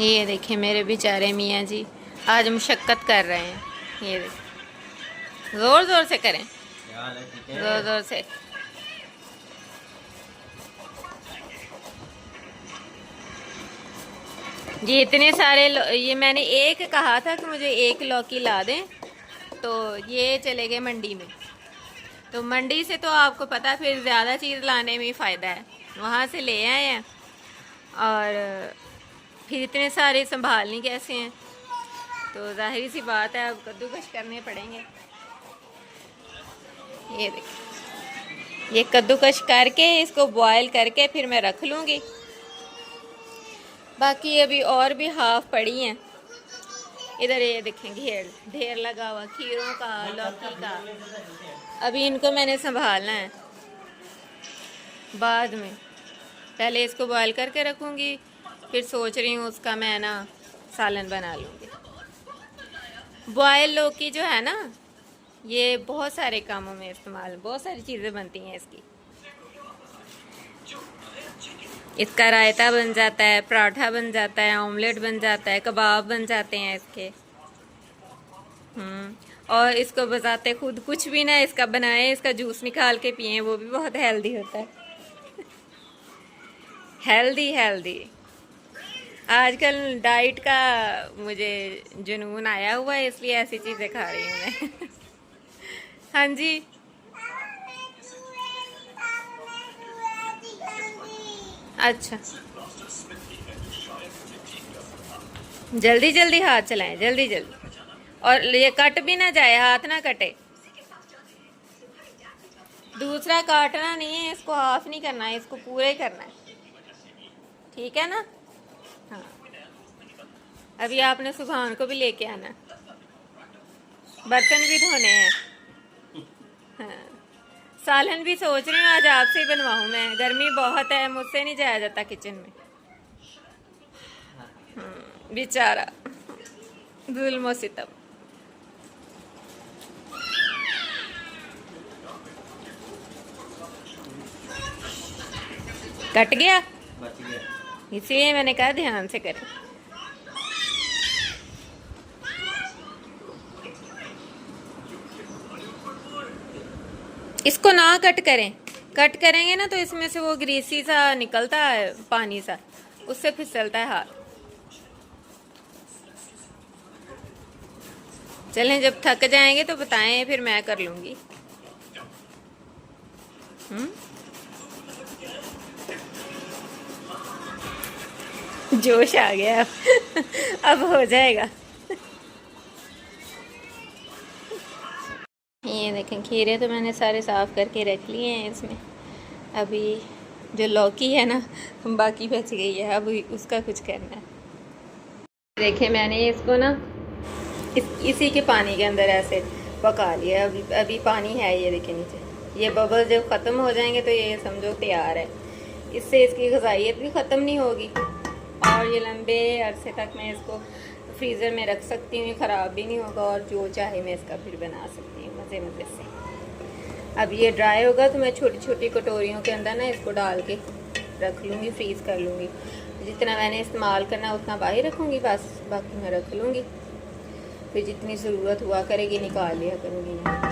ये देखिए मेरे बेचारे मियाँ जी आज मुशक्क़त कर रहे हैं। ये देखिए ज़ोर ज़ोर से करें, ज़ोर ज़ोर से। ये इतने सारे ये मैंने एक कहा था कि मुझे एक लौकी ला दें, तो ये चले गए मंडी में। तो मंडी से तो आपको पता फिर ज़्यादा चीज़ लाने में फ़ायदा है, वहाँ से ले आए हैं और फिर इतने सारे संभालनी कैसे हैं, तो जाहिर सी बात है अब कद्दूकश करने पड़ेंगे। ये देखिए ये कद्दूकश करके इसको बॉयल करके फिर मैं रख लूँगी। बाकी अभी और भी हाफ पड़ी हैं। इधर ये देखें ढेर लगा हुआ खीरों का, लौकी का। अभी इनको मैंने संभालना है बाद में, पहले इसको बॉयल करके रखूँगी, फिर सोच रही हूँ उसका मैं ना सालन बना लूँगी। बॉयल लौकी जो है ना ये बहुत सारे कामों में इस्तेमाल, बहुत सारी चीज़ें बनती हैं इसकी। इसका रायता बन जाता है, पराठा बन जाता है, ऑमलेट बन जाता है, कबाब बन जाते हैं इसके। और इसको बजाते खुद कुछ भी ना इसका बनाए, इसका जूस निकाल के पिए, वो भी बहुत हेल्दी होता है। हेल्दी हेल्दी आजकल डाइट का मुझे जुनून आया हुआ है, इसलिए ऐसी चीज़ें खा रही हूँ मैं। हाँ जी अच्छा, जल्दी जल्दी हाथ चलाएं, जल्दी जल्दी, और ये कट भी ना जाए, हाथ ना कटे। दूसरा काटना नहीं है, इसको हाफ नहीं करना है, इसको पूरा ही करना है, ठीक है ना। हाँ अभी आपने सुबहान को भी लेके आना, बर्तन भी धोने हैं। हाँ सालन भी सोच रही हूँ आज आपसे ही बनवाऊँ, मैं गर्मी बहुत है, मुझसे नहीं जाया जाता किचन में। बेचारा जुल्म सितम। कट गया, इसलिए मैंने कहा ध्यान से करें। इसको ना कट करें, कट करेंगे ना तो इसमें से वो ग्रीसी सा निकलता है, पानी सा, उससे फिसलता है हाथ। चलें जब थक जाएंगे तो बताएं, फिर मैं कर लूंगी। जोश आ गया अब हो जाएगा। ये देखें खीरे तो मैंने सारे साफ़ करके रख लिए हैं इसमें। अभी जो लौकी है ना बाकी बच गई है, अब उसका कुछ करना है। देखें मैंने इसको ना इसी के पानी के अंदर ऐसे पका लिया। अभी पानी है, ये देखें नीचे, ये बबल जब ख़त्म हो जाएंगे तो ये समझो तैयार है। इससे इसकी ग़िज़ाइयत भी ख़त्म नहीं होगी और ये लंबे अरसे तक मैं इसको फ्रीज़र में रख सकती हूँ, ख़राब भी नहीं होगा और जो चाहे मैं इसका फिर बना सकती हूँ मज़े मज़े से। अब ये ड्राई होगा तो मैं छोटी छोटी कटोरियों के अंदर ना इसको डाल के रख लूँगी, फ्रीज़ कर लूँगी। जितना मैंने इस्तेमाल करना उतना बाहर रखूँगी, बस बाकी मैं रख लूँगी, फिर जितनी ज़रूरत हुआ करेगी निकाल लिया करूँगी।